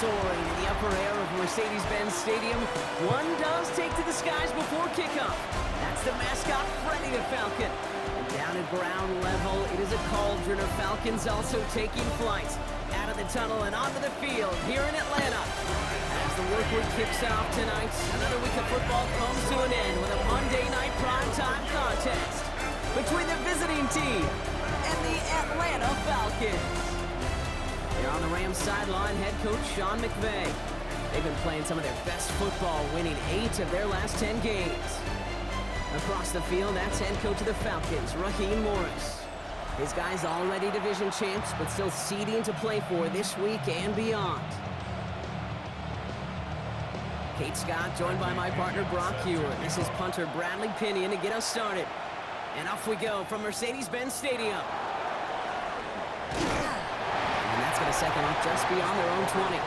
soaring in the upper air of Mercedes-Benz Stadium. One does take to the skies before kickoff. That's the mascot, Freddy the Falcon. And down at ground level, it is a cauldron of Falcons also taking flight out of the tunnel and onto the field here in Atlanta. As the work week kicks off tonight, another week of football comes to an end with a Monday night primetime contest between the visiting team and the Atlanta Falcons. They're on the Rams sideline, head coach Sean McVay. They've been playing some of their best football, winning 8 of their last 10 games. Across the field, that's head coach of the Falcons, Raheem Morris. His guys already division champs, but still seeding to play for this week and beyond. Kate Scott, joined by my partner Brock Hewer. This is punter Bradley Pinion to get us started. And off we go from Mercedes-Benz Stadium. And that's going to set them up just beyond their own 20.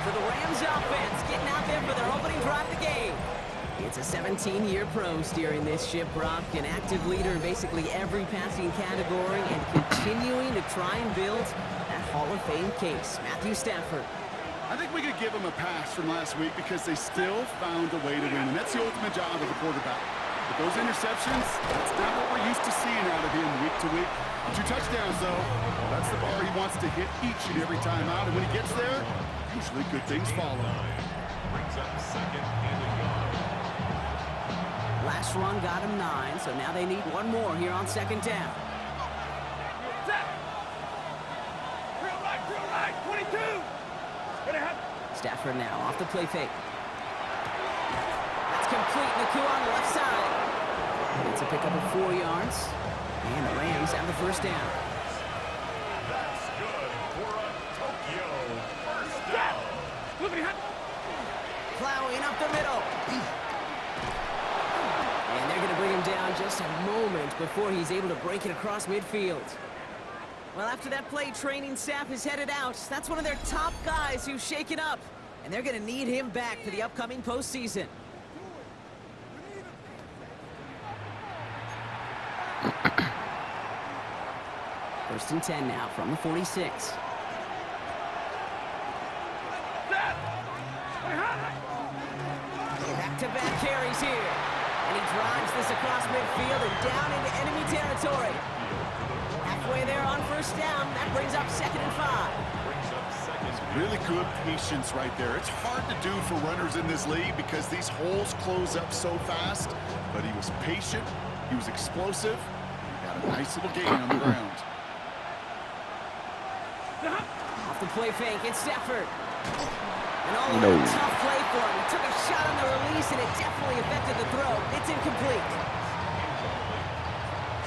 For the Rams offense, getting out there for their opening drive of the game. It's a 17-year pro steering this ship, Brock, an active leader in basically every passing category and continuing to try and build that Hall of Fame case. Matthew Stafford. I think we could give them a pass from last week because they still found a way to win, and that's the ultimate job of a quarterback. But those interceptions, that's not what we're used to seeing out of him week to week. 2 touchdowns, though. Well, that's the bar he wants to hit each and every time out, and when he gets there, usually good things follow. Brings up second and a yard. Last run got him 9, so now they need one more here on second down. Real right, 22. Stafford now off the play fake. That's complete. Naku on the left side. It's a pickup of 4 yards. And the Rams have the first down. That's good for a Tokyo first down. Plowing up the middle. And they're going to bring him down just a moment before he's able to break it across midfield. Well, after that play, training staff is headed out. That's one of their top guys who's shaken up. And they're going to need him back for the upcoming postseason. First and 10 now from the 46. Back-to-back carries here. And he drives this across midfield and down into enemy territory. Halfway there on first down. That brings up second and 5. Really good patience right there. It's hard to do for runners in this league because these holes close up so fast. But he was patient. He was explosive. He got a nice little gain on the ground. Off the play fake, it's Stafford. And all a tough play for him. He took a shot on the release, and it definitely affected the throw. It's incomplete.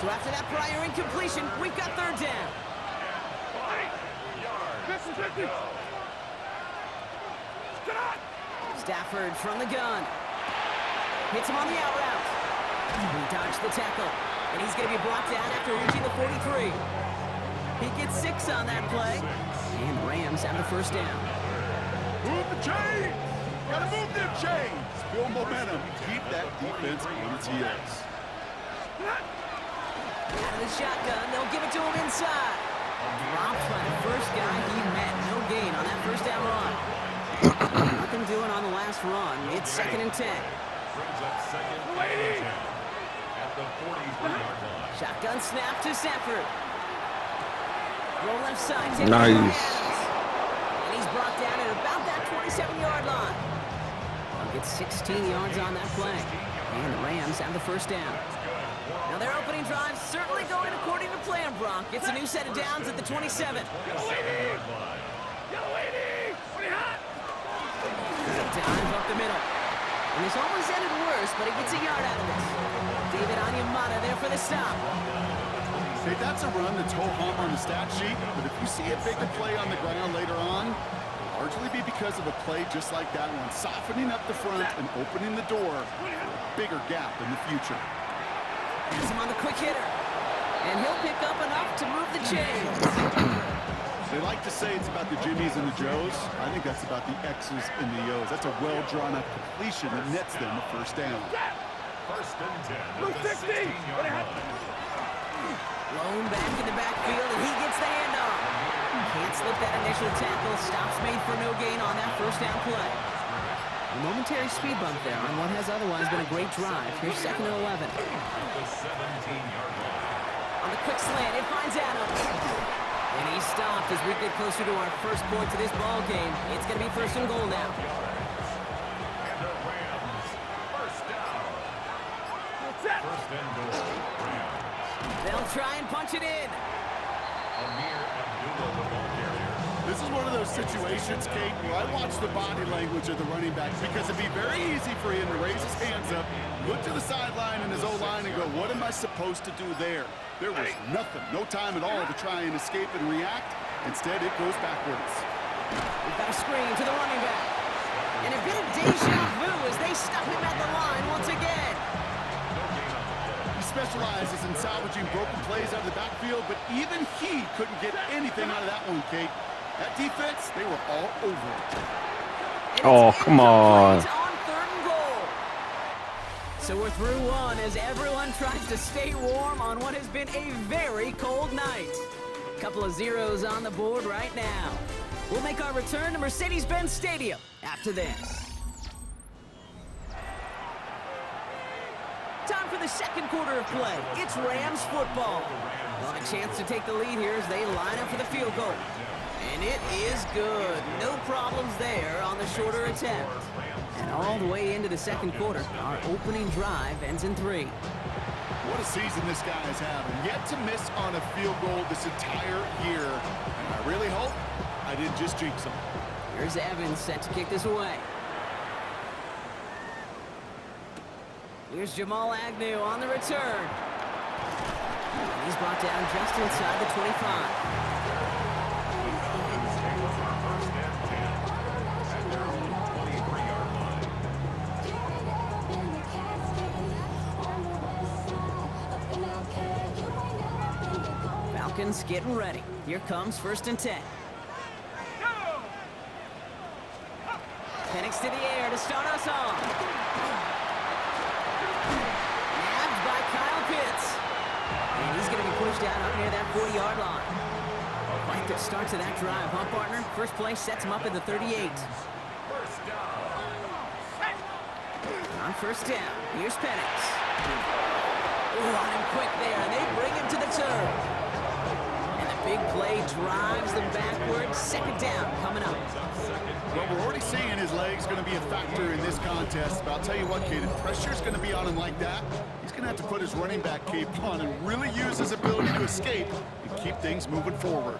So after that prior incompletion, we've got third down. Stafford from the gun. Hits him on the out route. He dodged the tackle. And he's going to be brought down after reaching the 43. He gets 6 on that play. And the Rams have the first down. Move the chains! Gotta move them chains! Build momentum. Keep that defense on its heels. Out of the shotgun, they'll give it to him inside. Dropped by the first guy he met. No gain on that first down run. Nothing doing on the last run. It's second and 10. Brings up second and 10 at the 43-yard line. Shotgun snap to Stafford. Roll left side. Nice. And he's brought down at about that 27-yard line. He'll get 16 yards on that play. And the Rams have the first down. Now their opening drive certainly going according to plan, Brock. It's a new set of downs at the 27. Dive up the middle. And this almost ended worse, but he gets a yard out of this. David Onyemata there for the stop. Hey, that's a run that's ho-hum on the stat sheet, but if you see a bigger play on the ground later on, it'll largely be because of a play just like that one, softening up the front and opening the door for a bigger gap in the future. Has him on the quick hitter. And he'll pick up enough to move the chains. They like to say it's about the Jimmies and the Joes. I think that's about the X's and the O's. That's a well-drawn-up completion that nets them a first down. First and 10 at the 16-yard line. Blown back in the backfield, and he gets the handoff. Can't slip that initial tackle. Stops made for no gain on that first down play. A momentary speed bump there on what has otherwise been a great drive. Here's 2nd and 11. The 17-yard line. On the quick slant, it finds Adams. And he's stopped as we get closer to our first point to this ball game. It's going to be 1st and goal now. And the Rams. First down. First and goal. Rams. They'll try and punch it in. Amir Abdullah, the ball carrier. This is one of those situations, Kate, where I watch the body language of the running back because it'd be very easy for him to raise his hands up, look to the sideline in his O-line and go, what am I supposed to do there? There was nothing, no time at all to try and escape and react. Instead, it goes backwards. We've got a screen to the running back. And a bit of deja vu as they stop him at the line once again. He specializes in salvaging broken plays out of the backfield, but even he couldn't get anything out of that one, Kate. That defense, they were all over it. Oh, come on. On 3rd and goal. So we're through one as everyone tries to stay warm on what has been a very cold night. Couple of zeros on the board right now. We'll make our return to Mercedes-Benz Stadium after this. Time for the 2nd quarter of play. It's Rams football. They'll have a chance to take the lead here as they line up for the field goal. And it is good. No problems there on the shorter attempt. And all the way into the 2nd quarter, our opening drive ends in 3. What a season this guy is having. Yet to miss on a field goal this entire year. And I really hope I didn't just jinx him. Here's Evans set to kick this away. Here's Jamal Agnew on the return. And he's brought down just inside the 25. Falcons getting ready. Here comes 1st and 10. Penix to the air to start us off. Nabbed by Kyle Pitts. And he's going to be pushed out up near that 40-yard line. Quite the start to that drive, huh, partner? First play sets him up at the 38. First down. On 1st down, here's Penix. Ooh, on him quick there, and they bring him to the turf. Big play drives them backwards. 2nd down coming up. Well, we're already seeing his legs going to be a factor in this contest. But I'll tell you what, kid, if pressure's going to be on him like that, he's going to have to put his running back cape on and really use his ability to escape and keep things moving forward.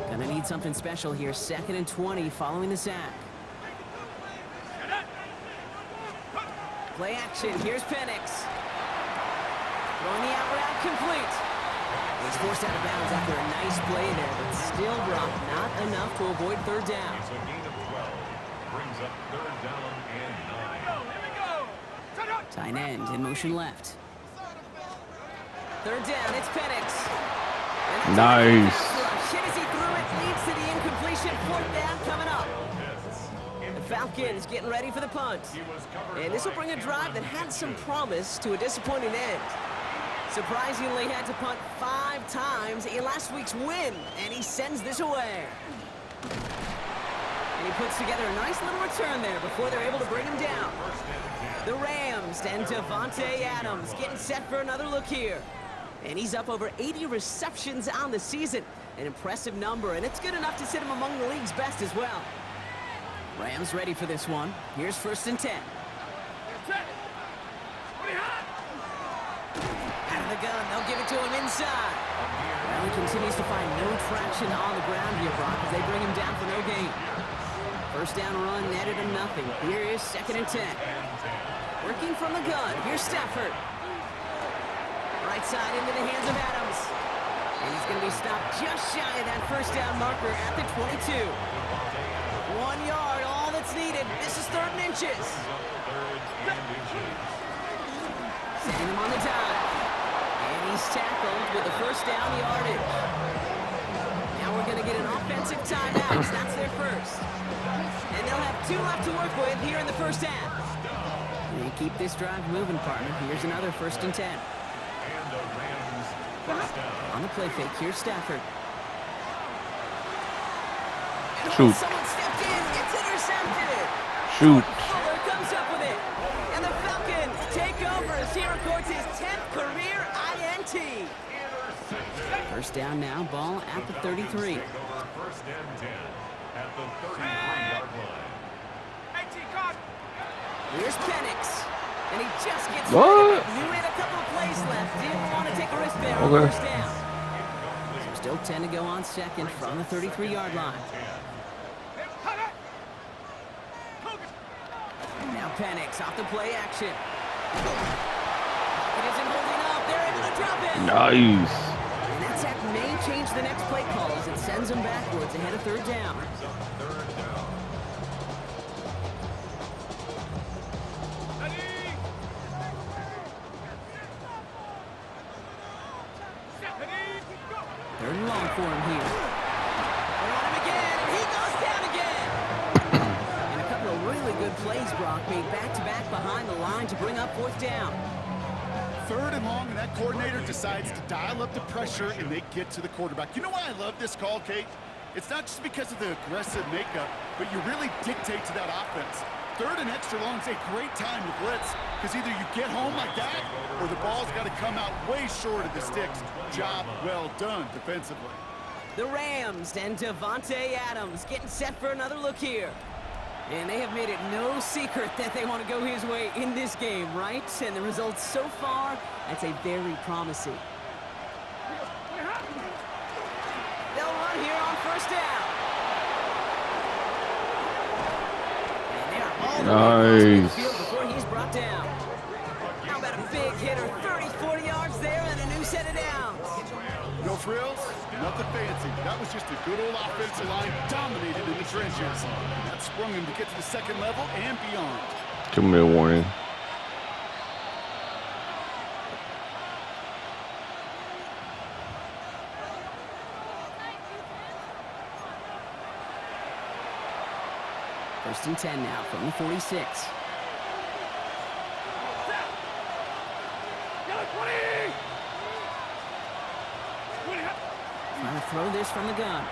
Gonna need something special here. 2nd and 20 following the sack. Play action. Here's Penix. Throwing the out route complete. He's forced out of bounds after a nice play there, but still dropped. Not enough to avoid 3rd down. It's a gain of 12. Brings up 3rd down and 9. Tight end in motion left. 3rd down. It's Penix. Nice. Shit as he threw it. Leads to the incompletion. 4th down coming up. The Falcons getting ready for the punt. And this will bring a drive that had some promise to a disappointing end. Surprisingly had to punt 5 times in last week's win, and he sends this away. And he puts together a nice little return there before they're able to bring him down. The Rams and Davante Adams getting set for another look here. And he's up over 80 receptions on the season. An impressive number, and it's good enough to sit him among the league's best as well. Rams ready for this one. Here's 1st and 10. Out of the gun, they'll give it to him inside. Well, he continues to find no traction on the ground here, Brock, as they bring him down for no gain. 1st down run netted him nothing. Here is 2nd and 10. Working from the gun. Here's Stafford. Right side into the hands of Adams. And he's going to be stopped just shy of that 1st down marker at the 22. 1 yard, all that's needed. This is 3rd and inches. Setting him on the dive. And he's tackled with the 1st down yardage. Now we're going to get an offensive timeout. That's their first. And they'll have 2 left to work with here in the 1st half. They keep this drive moving, partner. Here's another 1st and 10. And the Rams first down. On the play fake, here's Stafford. And Shoot. someone stepped in. It's intercepted. Shoot. Fuller comes up with it. And the Falcons take over as he records his 10th career INT. First down now, ball at the 33. Take over 1st and 10 at the 33-yard line. Here's Penix. And he just gets What? rid of it. Knew he had a couple of plays left. Didn't want to take a risk there on Okay. 1st down. So still 10 to go on 2nd from the 33-yard line. Now Penix off the play action. It isn't holding up. They're able to drop it. Nice. And that sack may change the next play call as it sends them backwards ahead of 3rd down. Third down. Third and long for him here. They're on him again, and he goes down again. And a couple of really good plays, Brock, made back-to-back behind the line to bring up 4th down. 3rd and long, and that coordinator decides to dial up the pressure, and they get to the quarterback. You know why I love this call, Kate? It's not just because of the aggressive makeup, but you really dictate to that offense. 3rd and extra long is a great time to blitz, because either you get home like that, or the ball's got to come out way short of the sticks. Job well done defensively. The Rams and Devontae Adams getting set for another look here. And they have made it no secret that they want to go his way in this game, right? And the results so far, that's a very promising. They'll run here on 1st down. And they are all the way across the field before he's brought down. How about a big hitter, 30, 40 yards there and a new set of downs. No frills, nothing fancy. That was just a good old offensive line dominated in the trenches. That sprung him to get to the 2nd level and beyond. Give me a warning. First and 10 now from the 46. Trying to throw this from the gun.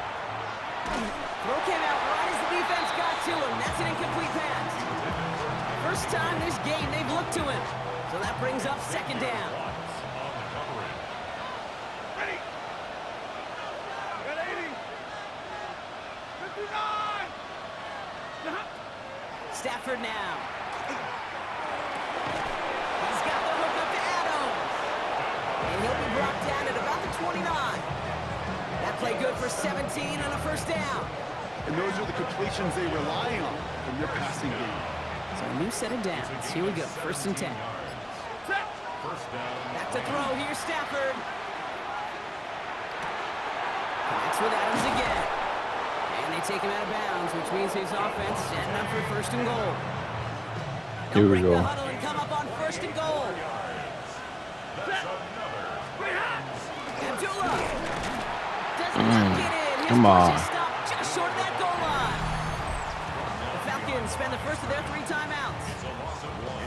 Throw came out right as the defense got to him. That's an incomplete pass. First time this game they've looked to him. So that brings up 2nd down. Ready. Got 80. 59. Stafford now. He's got the hook up to Adams. And he'll be brought down at about the 29. That play good for 17 on a 1st down. And those are the completions they rely on from their passing game. So a new set of downs. Here we go. 1st and 10. First down. Back to throw. Here's Stafford. Connects with Adams again. And they take him out of bounds, which means his offense setting up for 1st and goal. Here we Break go. the huddle and come up on 1st and goal. Abdullah does not get in. His Come on. push is stopped just short of that goal line. The Falcons spend the first of their 3 timeouts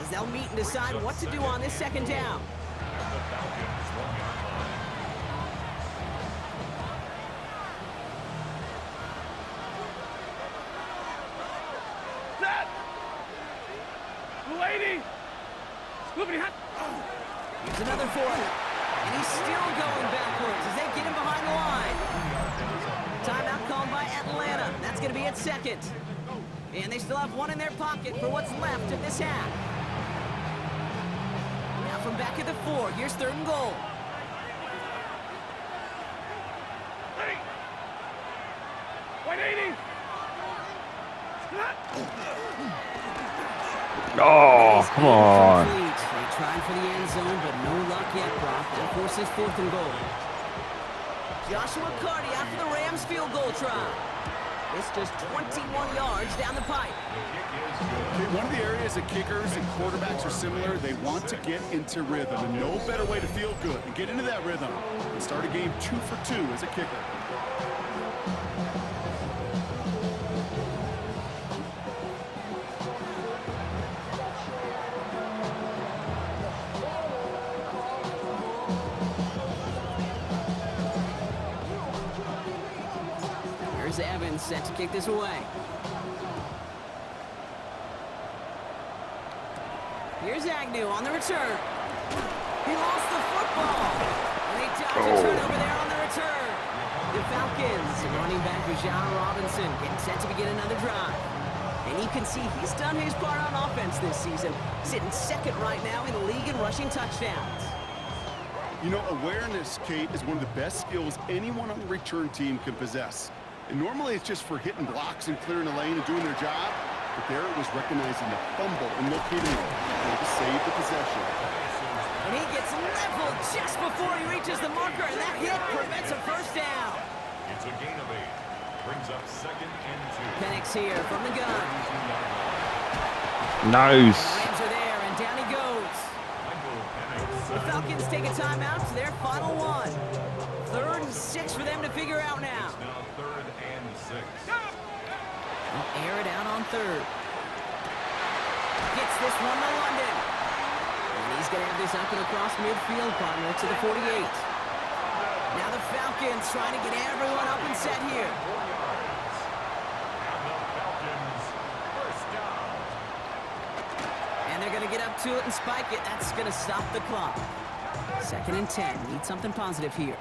as they'll meet and decide what to do on this 2nd down. Set. 280. Scoopity hot. Here's another for him. And he's still going backwards as they get him behind the line. Timeout called by Atlanta. That's going to be at 2nd. And they still have 1 in their pocket for what's left of this half. Now from back at the 4, here's 3rd and goal. Ready. 180. Oh, come on. They tried for the end zone, but no luck yet, Brock. That forces 4th and goal. Joshua Carty after the Rams field goal try. It's just 21 yards down the pipe. One of the areas that kickers and quarterbacks are similar, they want to get into rhythm. And no better way to feel good and get into that rhythm and start a game 2 for 2 as a kicker. Here's Evans set to kick this away. Here's Agnew on the return. He lost the football. And they dodge a turnover there on the return. The Falcons, running back Bijan Robinson, getting set to begin another drive. And you can see he's done his part on offense this season, sitting second right now in the league in rushing touchdowns. You know, awareness, Kate, is one of the best skills anyone on the return team can possess. And normally it's just for hitting blocks and clearing a lane and doing their job. But there it was recognizing the fumble and locating it to save the possession. And he gets leveled just before he reaches the marker, and that hit prevents a first down. It's a gain of 8. Brings up 2nd and 2. Penix here from the gun. Nice. Rams are there, and down he goes. The Falcons take a timeout to their final one. 3rd and 6 for them to figure out now. Now 3rd and 6. They'll air it out on 3rd. Gets this one to London. And he's going to have this up and across midfield, partner, to the 48. Now the Falcons trying to get everyone up and set here. And they're going to get up to it and spike it. That's going to stop the clock. 2nd and 10. Need something positive here.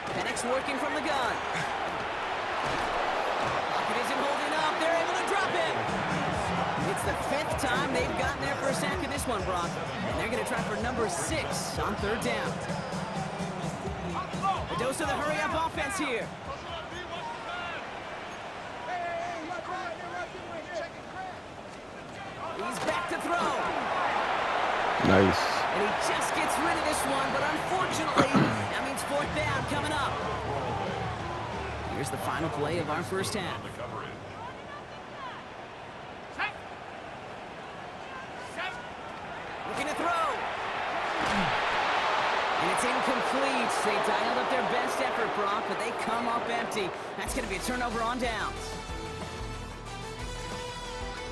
Penix working from the gun. Pocket isn't holding up. They're able to drop him. It's the 5th time they've gotten there for a sack in this one, Brock. And they're going to try for number 6 on 3rd down. A dose of the hurry-up offense here. He's back to throw. Nice. And he just gets rid of this one, but unfortunately, that means 4th down coming up. Here's the final play of our first half. Looking to throw. And it's incomplete. They dialed up their best effort, Brock, but they come up empty. That's going to be a turnover on downs.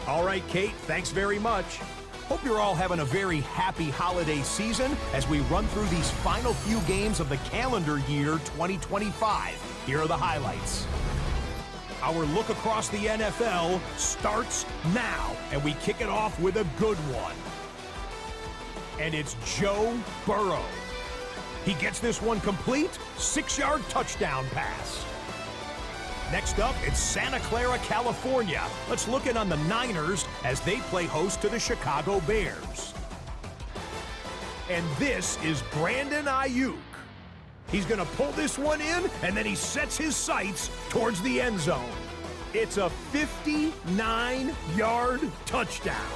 All right, Kate, thanks very much. Hope you're all having a very happy holiday season as we run through these final few games of the calendar year 2025. Here are the highlights. Our look across the NFL starts now, and we kick it off with a good one. And it's Joe Burrow. He gets this one complete, 6-yard touchdown pass. Next up, it's Santa Clara, California. Let's look in on the Niners as they play host to the Chicago Bears. And this is Brandon Ayuk. He's going to pull this one in, and then he sets his sights towards the end zone. It's a 59-yard touchdown.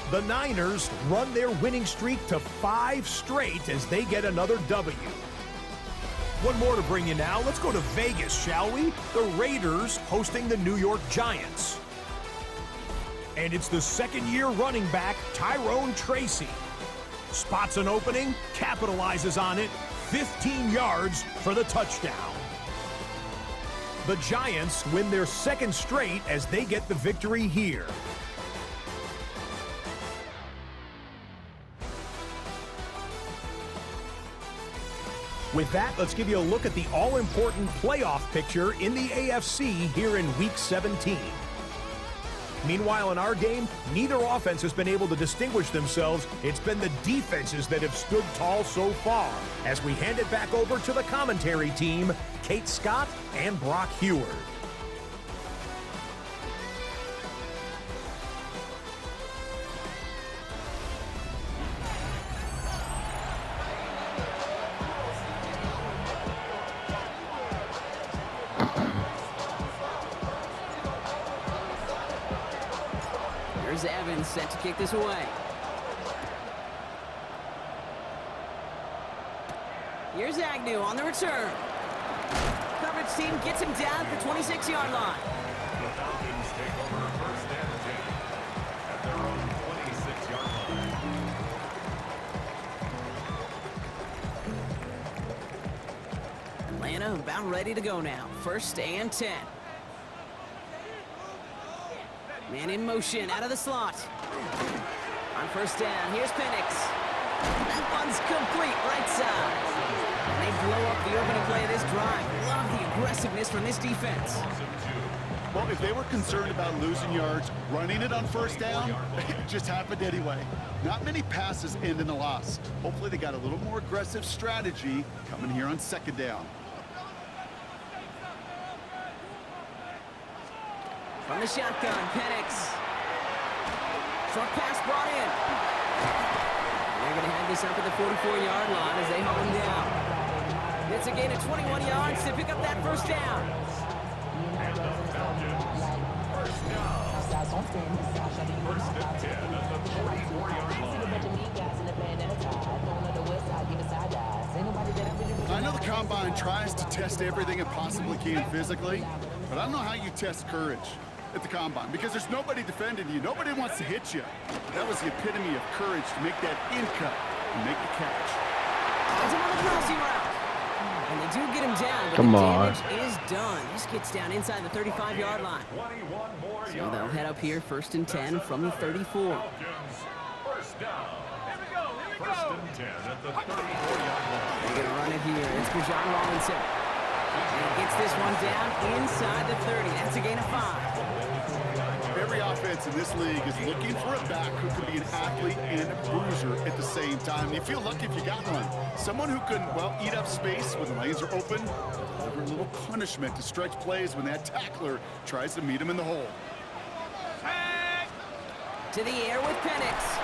The Niners run their winning streak to 5 straight as they get another W. One more to bring you now. Let's go to Vegas, shall we? The Raiders hosting the New York Giants. And it's the 2nd-year running back, Tyrone Tracy. Spots an opening, capitalizes on it, 15 yards for the touchdown. The Giants win their 2nd straight as they get the victory here. With that, let's give you a look at the all-important playoff picture in the AFC here in Week 17. Meanwhile, in our game, neither offense has been able to distinguish themselves. It's been the defenses that have stood tall so far. As we hand it back over to the commentary team, Kate Scott and Brock Heward. Here's Evans set to kick this away. Here's Agnew on the return. Coverage team gets him down at the 26-yard line. The Falcons take over 1st and 10 at their own 26-yard line. Atlanta about ready to go now. 1st and 10. Man in motion out of the slot. On 1st down, here's Penix. That one's complete, right side. And they blow up the opening play of this drive. Love the aggressiveness from this defense. Well, if they were concerned about losing yards, running it on first down, it just happened anyway. Not many passes end in a loss. Hopefully they got a little more aggressive strategy coming here on second down. From the shotgun, Penix. Short pass brought in. They're going to have this up at the 44-yard line as they haul him down. It's a gain of 21 yards to pick up that first down. And the Falcons, first down. First and 10 at the 44-yard line. I know the Combine tries to test everything it possibly can physically, but I don't know how you test courage at the Combine because there's nobody defending you. Nobody wants to hit you. That was the epitome of courage to make that in cut and make the catch. Finds him on the crossing route. And they do get him down, but Come the on. damage is done. This gets down inside the 35-yard line. 21 more So yards. they'll head up here, first and 10 from the 34. Falcons, first down. Here we go. Here we First go. and 10 at the 34-yard line. They're going to run it here. It's Bijan Robinson. And he gets this one down inside the 30. That's a gain of 5. Every offense in this league is looking for a back who can be an athlete and a bruiser at the same time. You feel lucky if you got one. Someone who can, well, eat up space when the lanes are open, deliver a little punishment to stretch plays when that tackler tries to meet him in the hole. To the air with Penix.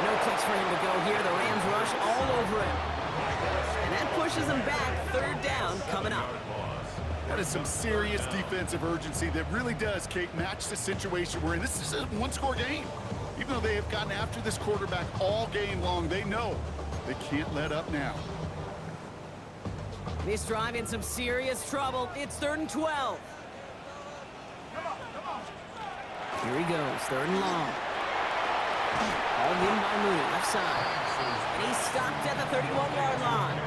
No place for him to go here. The Rams rush all over him. And that pushes him back. Third down coming up. That is some serious defensive urgency that really does, Kate, match the situation we're in. This is a one-score game. Even though they have gotten after this quarterback all game long, they know they can't let up now. This drive in some serious trouble. It's 3rd and 12. Here he goes, 3rd and long. All in by Mooney, left side. And he's stopped at the 31-yard line.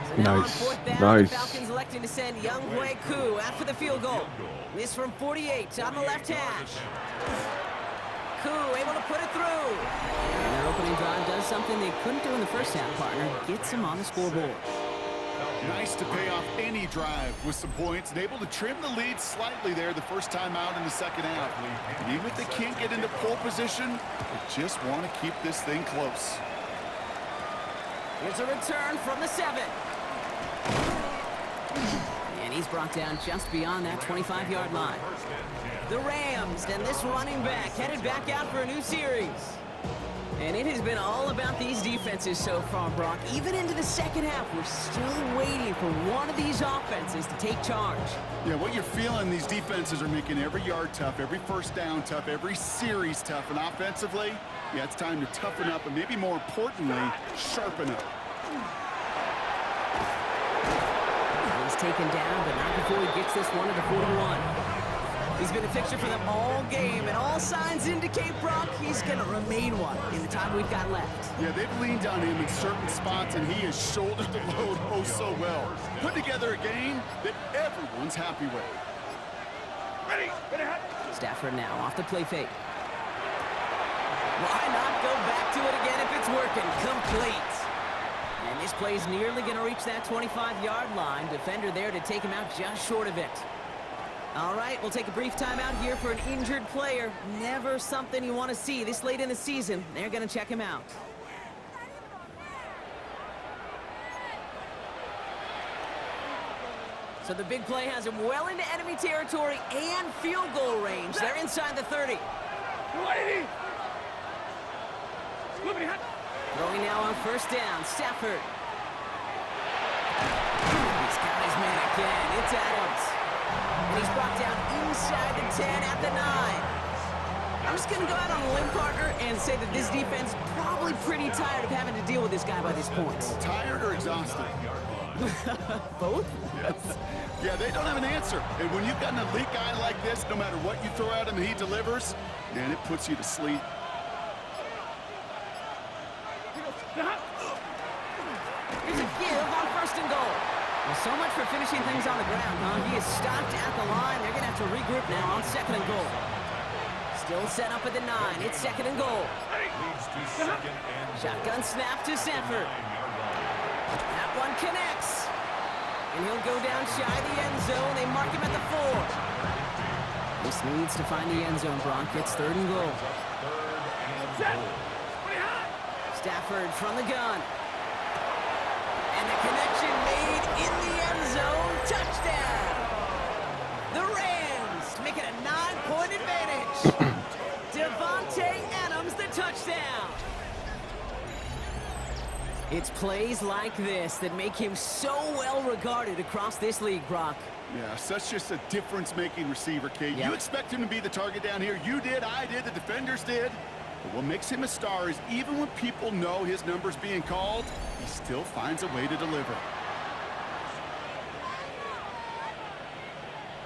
So now Nice, on 4th down, nice. the Falcons electing to send Younghoe Koo after the field goal. This from 48 on the left hash. Koo able to put it through. And their opening drive does something they couldn't do in the first half, partner. Gets them on the scoreboard. Nice to pay off any drive with some points and able to trim the lead slightly there the first time out in the second half. And even if they can't get into pole position, they just want to keep this thing close. Here's a return from the 7. And he's brought down just beyond that 25-yard line. The Rams and this running back headed back out for a new series. And it has been all about these defenses so far, Brock. Even into the second half, we're still waiting for one of these offenses to take charge. Yeah, what you're feeling, these defenses are making every yard tough, every first down tough, every series tough. And offensively, yeah, it's time to toughen up and maybe more importantly, sharpen up. He's taken down, but not before he gets this one to the 41. He's been a fixture for them all game, and all signs indicate, Brock, he's going to remain one in the time we've got left. Yeah, they've leaned on him in certain spots, and he has shouldered the load oh so well. Put together a game that everyone's happy with. Ready. Ready. Hot. Stafford now off the play fake. Why not go back to it again if it's working? Complete. And this play's nearly going to reach that 25-yard line. Defender there to take him out just short of it. All right, we'll take a brief timeout here for an injured player. Never something you want to see this late in the season. They're going to check him out. So the big play has him well into enemy territory and field goal range. They're inside the 30. 180. Scoopity hot. Throwing now on first down, Stafford. He's got his man again. It's Adams. And he's brought down inside the 10 at the 9. I'm just going to go out on a limb, partner, and say that this defense probably pretty tired of having to deal with this guy by this point. Tired or exhausted? Both? Yes. Yeah, they don't have an answer. And when you've got an elite guy like this, no matter what you throw at him, he delivers, man, it puts you to sleep. Here's a give on first and goal. Well, so much for finishing things on the ground, huh? He is stopped at the line. They're going to have to regroup now on second and goal. Still set up at the 9. It's second and goal. Leads to second and Shotgun snap to Sanford. That one connects. And he'll go down shy of the end zone. They mark him at the 4. This needs to find the end zone, Brock. It's 3rd and goal. Stafford from the gun. And the connection made in the end zone. Touchdown! The Rams make it a 9-point advantage. Devontae Adams, the touchdown. It's plays like this that make him so well regarded across this league, Brock. Yeah, such just a difference-making receiver, Kate. Yep. You expect him to be the target down here. You did, I did, the defenders did. But what makes him a star is even when people know his number's being called, he still finds a way to deliver.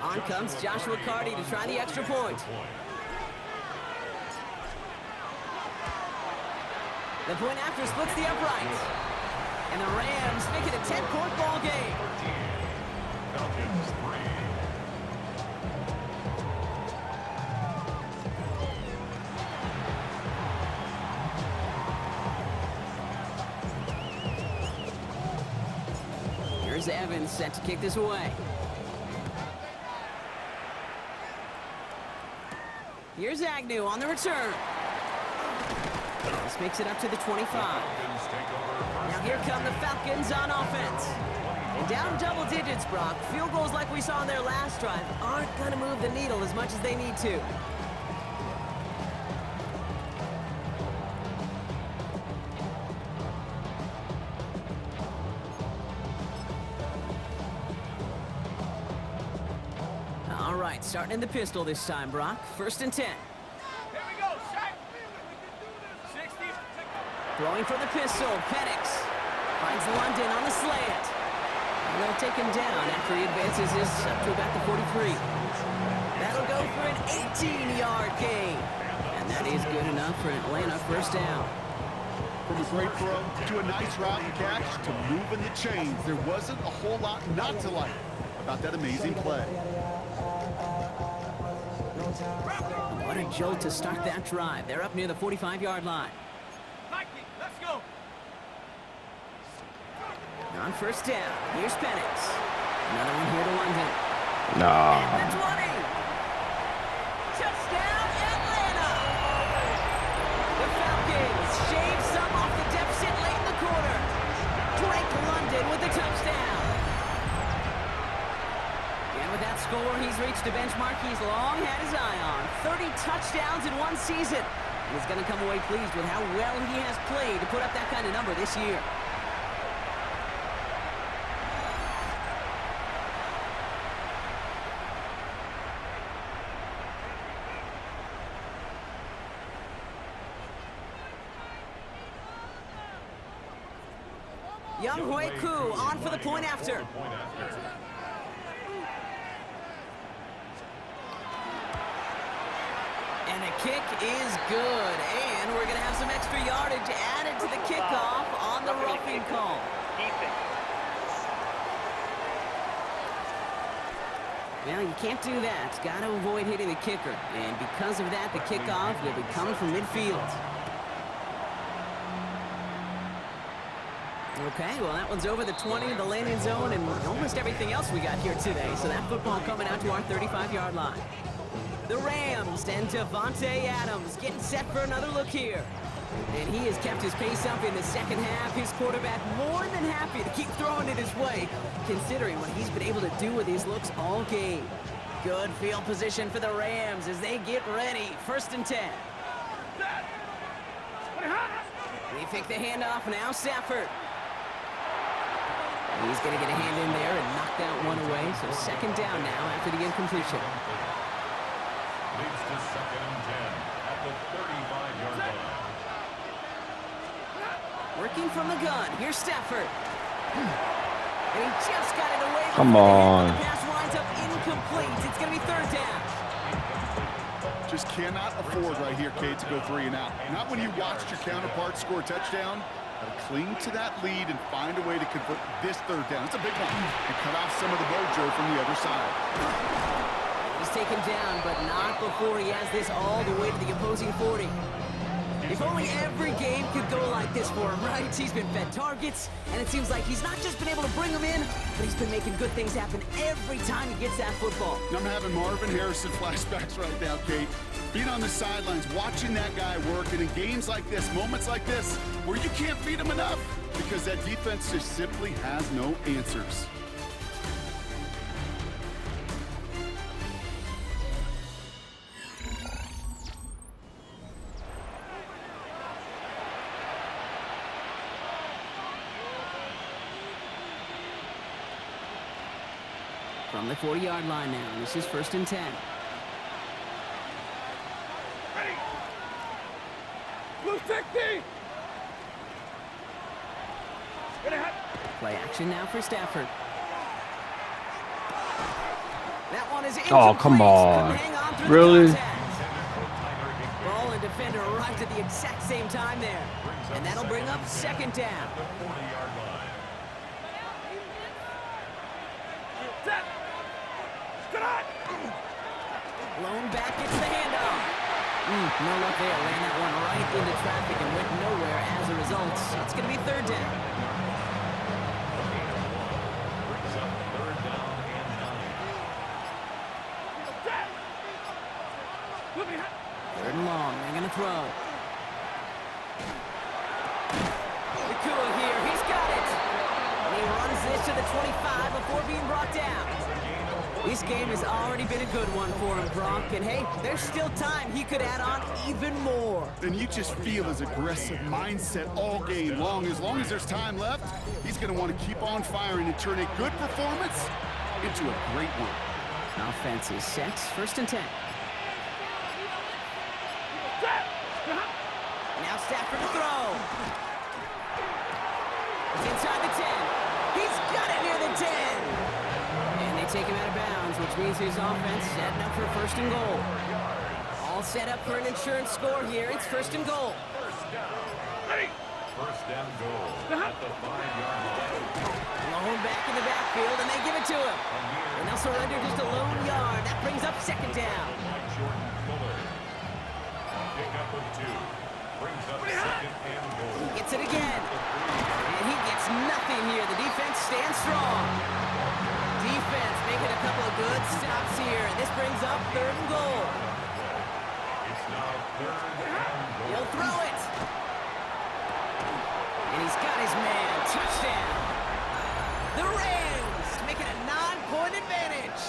On comes Joshua Carty to try the extra point. The point after splits the upright. And the Rams make it a 10-point ball game. Falcons 3. Here's Evans set to kick this away. Here's Agnew on the return. This makes it up to the 25. Now here come the Falcons on offense. And down double digits, Brock. Field goals like we saw in their last drive aren't going to move the needle as much as they need to. All right, starting in the pistol this time, Brock. 1st and 10. Here we go, Shaq. 60. Throwing for the pistol, Penix finds London on the slant. And they'll take him down after he advances this up to about the 43. That'll go for an 18-yard gain. And that is good enough for an Atlanta 1st down. From a great throw to a nice route and catch to moving the chains, there wasn't a whole lot not to like about that amazing play. What a jolt to start that drive. They're up near the 45-yard line. Nike, let's go. On 1st down, here's Penix. Another one here to London. Nah. And the 20. Touchdown, Atlanta! The Falcons shave some off the deficit late in the quarter. Drake London with the touchdown. And with that score, he's reached a benchmark he's long had his eye on. 30 touchdowns in one season. And he's going to come away pleased with how well he has played to put up that kind of number this year. Young Hui Koo on for the point after. And the kick is good. And we're going to have some extra yardage added to the kickoff on the roughing call. Well, you can't do that. Got to avoid hitting the kicker. And because of that, the kickoff will be coming from midfield. Okay, well, that one's over the 20, the landing zone, and almost everything else we got here today. So that football coming out to our 35-yard line. The Rams and Devontae Adams getting set for another look here. And he has kept his pace up in the second half. His quarterback more than happy to keep throwing it his way, considering what he's been able to do with his looks all game. Good field position for the Rams as they get ready. 1st and 10. They pick the handoff now, Stafford. He's going to get a hand in there and knock that one away. So 2nd down now after the incompletion. Leads to 2nd and 10 at the 35-yard line. Working from the gun. Here's Stafford. And he just got it away. Come on. The pass winds up incomplete. It's going to be 3rd down. Just cannot afford right here, Kate, to go 3 and out. Not when you watched your counterpart score a touchdown. Gotta cling to that lead and find a way to convert this 3rd down. It's a big one. And cut off some of the mojo from the other side. He's taken down, but not before he has this all the way to the opposing 40. If only every game could go like this for him, right? He's been fed targets, and it seems like he's not just been able to bring them in, but he's been making good things happen every time he gets that football. I'm having Marvin Harrison flashbacks right now, Kate. Being on the sidelines, watching that guy work, and in games like this, moments like this, where you can't feed him enough because that defense just simply has no answers. From the 40-yard line now, and this is 1st and 10. Ready. Blue safety. Get ahead. Play action now for Stafford. That one is Oh, incomplete. come on. Couldn't hang on through the Really? contact. Ball and defender arrived at the exact same time there. And that'll bring up 2nd down. Set. Good on. Lone back gets the handoff. No luck there. Ran that one right into traffic and went nowhere as a result. It's going to be 3rd down. Third and long. They're going to throw. Nakua here. He's got it. And he runs this to the 25 before being brought down. This game has already been a good one for him, Gronk. And hey, there's still time. He could add on even more. And you just feel his aggressive mindset all game long. As long as there's time left, he's going to want to keep on firing and turn a good performance into a great one. Offense is set. 1st and 10. Now Stafford to throw. It's inside the 10. He's got it near the 10. And they take him out of bounds, which means his offense setting up for 1st and goal. All set up for an insurance score here. It's 1st and goal. Ready. 1st and goal at the 5-yard line. Lone back in the backfield, and they give it to him. And they'll surrender just a lone yard. That brings up 2nd down. Jordan Fuller. Pickup of 2. Brings up 2nd and goal. He gets it again. And he gets nothing here. The defense stands strong. Defense making a couple of good stops here. And this brings up 3rd and goal. It's now 3rd and goal. He'll throw it. And he's got his man. Touchdown. The Rams making a 9-point advantage.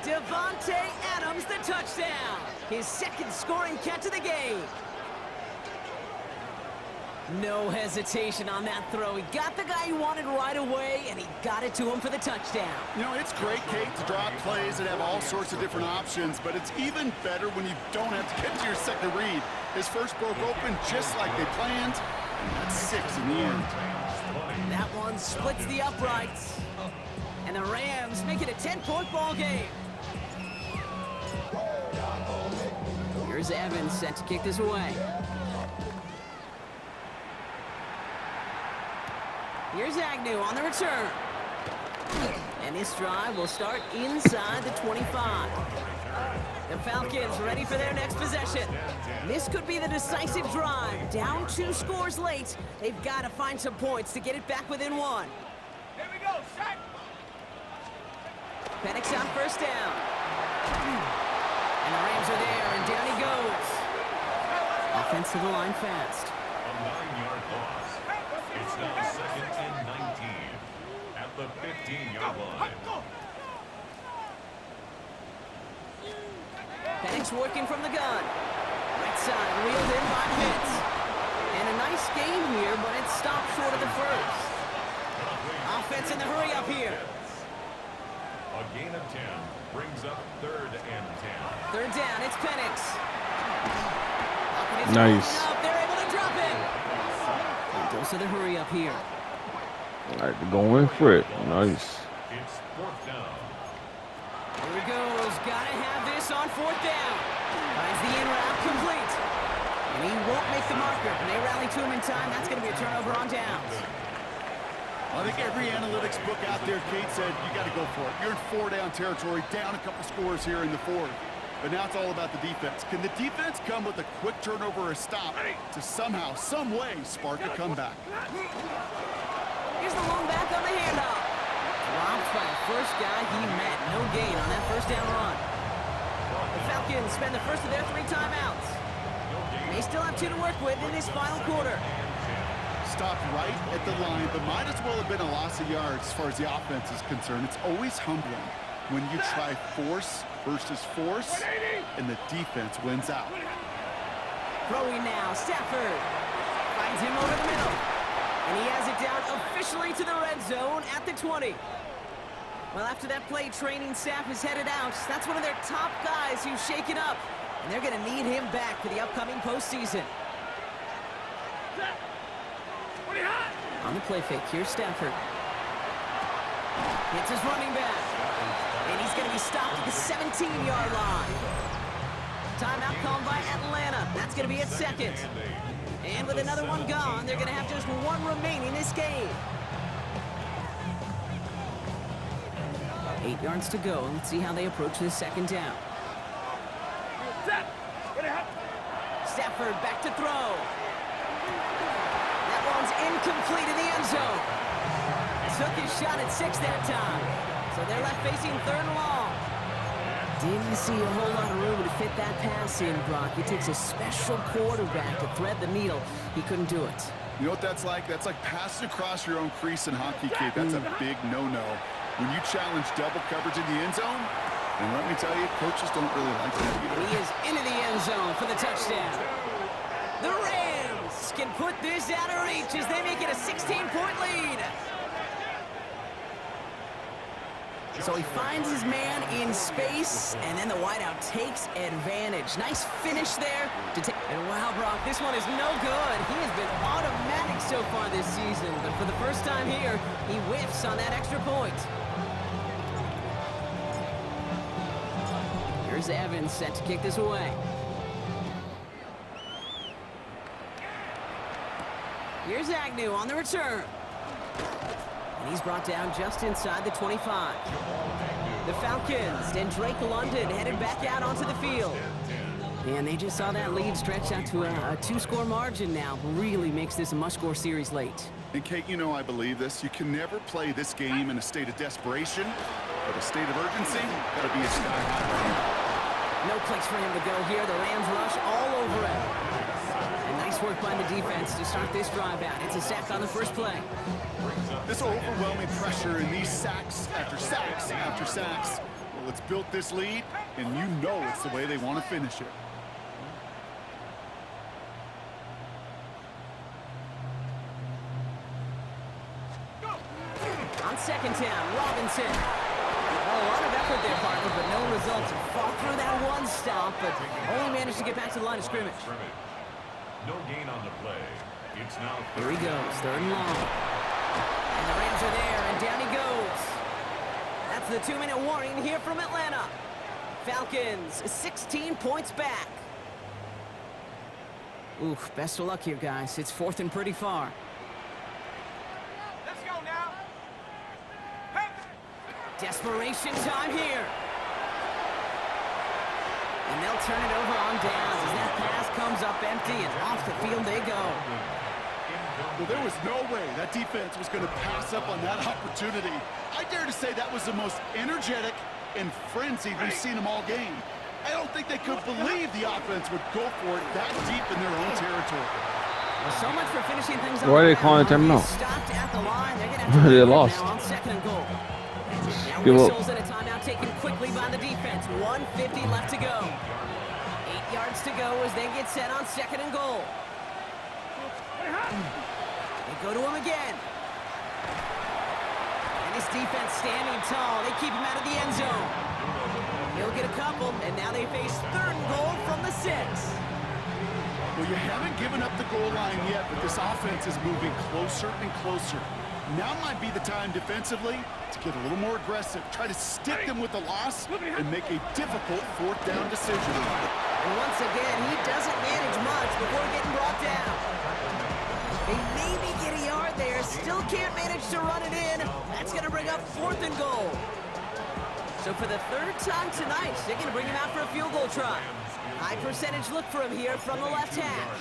Devontae Adams, the touchdown. His 2nd scoring catch of the game. No hesitation on that throw. He got the guy he wanted right away, and he got it to him for the touchdown. You know, it's great, Kate, to drop plays that have all sorts of different options, but it's even better when you don't have to get to your second read. His first broke open just like they planned, and that's 6 in the end. That one splits the uprights. And the Rams make it a 10-point ball game. Here's Evans set to kick this away. Here's Agnew on the return. And this drive will start inside the 25. The Falcons ready for their next possession. This could be the decisive drive. Down 2 scores late. They've got to find some points to get it back within 1. Here we go. Shot. Penix on 1st down. And the Rams are there, and down he goes. Offense to the line fast. A 9-yard loss. It's now 2nd and 19 at the 15-yard line. Penix working from the gun. Right side, reeled in by Pitts. And a nice game here, but it stopped short of the 1st. Offense in the hurry up here. A gain of 10 brings up 3rd and 10. 3rd down, it's Penix. Nice. They're able to drop it. And goes to the hurry up here. All right, they're going for it. Nice. It's 4th down. Here he goes. Gotta have this on 4th down. Finds the in route complete. And he won't make the marker. And they rally to him in time. That's going to be a turnover on downs. I think every analytics book out there, Kate, said you got to go for it. You're in 4-down territory, down a couple scores here in the 4th. But now it's all about the defense. Can the defense come with a quick turnover or a stop to somehow, some way, spark a comeback? Here's the long back on the handoff. Dropped by the first guy he met. No gain on that first down run. The Falcons spend the first of their 3 timeouts. They still have 2 to work with in this final quarter. Stopped right at the line, but might as well have been a loss of yards as far as the offense is concerned. It's always humbling when you try force versus force, and the defense wins out. Throwing now, Stafford finds him over the middle. And he has it down officially to the red zone at the 20. Well, after that play, training staff is headed out. That's one of their top guys who's shaken up. And they're going to need him back for the upcoming postseason. On the play fake, here's Stafford. Hits his running back. And he's going to be stopped at the 17-yard line. Timeout called by Atlanta. That's going to be at second. And with another one gone, they're going to have just 1 remaining this game. 8 yards to go. Let's see how they approach this second down. Stafford back to throw. That one's incomplete in the end zone. Took his shot at 6 that time. So they're left facing 3rd and long. Didn't see a whole lot of room to fit that pass in, Brock. It takes a special quarterback to thread the needle. He couldn't do it. You know what that's like? That's like passing across your own crease in hockey, kid. That's a big no-no. When you challenge double coverage in the end zone, and let me tell you, coaches don't really like that either. He is into the end zone for the touchdown. The Rams can put this out of reach as they make it a 16-point lead. So he finds his man in space, and then the wideout takes advantage. Nice finish there to take. And wow, Brock, this one is no good. He has been automatic so far this season, but for the first time here, he whiffs on that extra point. Here's Evans set to kick this away. Here's Agnew on the return. And he's brought down just inside the 25. The Falcons and Drake London headed back out onto the field. And they just saw that lead stretch out to a 2-score margin now. Really makes this a must-score series late. And Kate, you know I believe this. You can never play this game in a state of desperation, but a state of urgency, gotta be a sky high. No place for him to go here. The Rams rush all over it. And nice work by the defense to start this drive out. It's a sack on the first play. This overwhelming pressure and these sacks after sacks after sacks, well, it's built this lead, and you know it's the way they want to finish it. On second down, Robinson. A lot of effort there, partner, but no results. Fought through that one stop, but only managed to get back to the line of scrimmage. No gain on the play. It's now Here he goes, 3rd and long. And the Rams are there, and down he goes. That's the 2-minute warning here from Atlanta. Falcons, 16 points back. Oof, best of luck here, guys. It's 4th and pretty far. Let's go now. Hey. Desperation time here. And they'll turn it over on downs as that pass comes up empty, and off the field they go. Well, there was no way that defense was going to pass up on that opportunity. I dare to say that was the most energetic and frenzied we've seen them all game. I don't think they could believe the offense would go for it that deep in their own territory. Well, so much for finishing things up. Why are they calling time now? Stopped at the line. They're going to have to They lost. now on 2nd and goal. Now Give up. whistles and a timeout taken quickly by the defense. 1:50 left to go. 8 yards to go as they get set on 2nd and goal. They go to him again. And this defense standing tall. They keep him out of the end zone. He'll get a couple, and now they face 3rd and goal from the 6. Well, you haven't given up the goal line yet, but this offense is moving closer and closer. Now might be the time defensively to get a little more aggressive, try to stick them with the loss, and make a difficult 4th down decision. And once again, he doesn't manage much before getting brought down. They maybe get a yard there, still can't manage to run it in. That's going to bring up 4th and goal. So for the third time tonight, they're going to bring him out for a field goal try. High percentage look for him here from the left hash.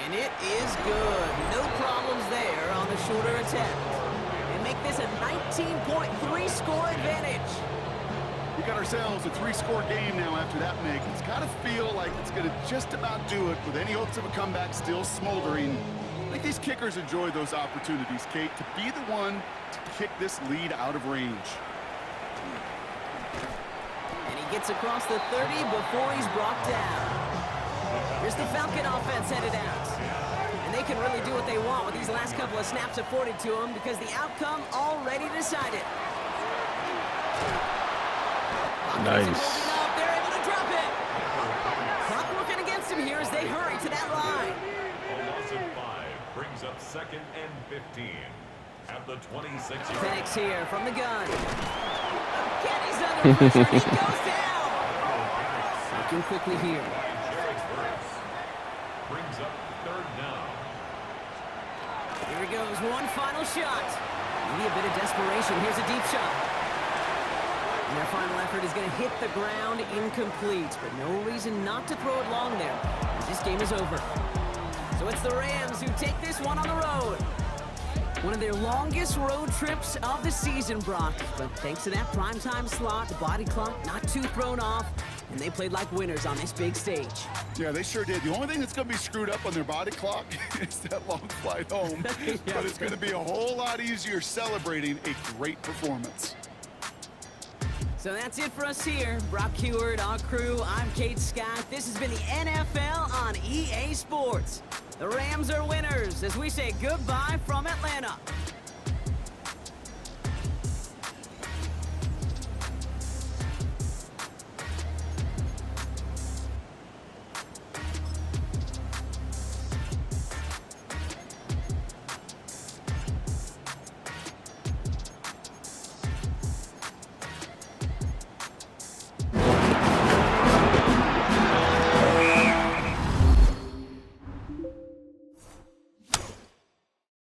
And it is good. No problems there on the shorter attempt. And make this a 19.3 score advantage. We got ourselves a 3-score game now after that make. It's got to feel like it's going to just about do it with any hopes of a comeback still smoldering. I think these kickers enjoy those opportunities, Kate, to be the one to kick this lead out of range. And he gets across the 30 before he's brought down. Here's the Falcon offense headed out. And they can really do what they want with these last couple of snaps afforded to them because the outcome already decided. Nice. Up, they're able to drop it. Clock working against him here as they hurry to that line. A loss of 5 brings up 2nd and 15 at the 26. Penix here from the gun. Again, he's under pressure. He goes down. Looking quickly here. Brings up 3rd down. Here he goes. One final shot. Maybe a bit of desperation. Here's a deep shot. And their final effort is going to hit the ground incomplete, but no reason not to throw it long there. This game is over. So it's the Rams who take this one on the road. One of their longest road trips of the season, Brock. But thanks to that primetime slot, the body clock not too thrown off, and they played like winners on this big stage. Yeah, they sure did. The only thing that's going to be screwed up on their body clock is that long flight home. Yeah. But it's going to be a whole lot easier celebrating a great performance. So that's it for us here. Brock Heward, our crew, I'm Kate Scott. This has been the NFL on EA Sports. The Rams are winners as we say goodbye from Atlanta.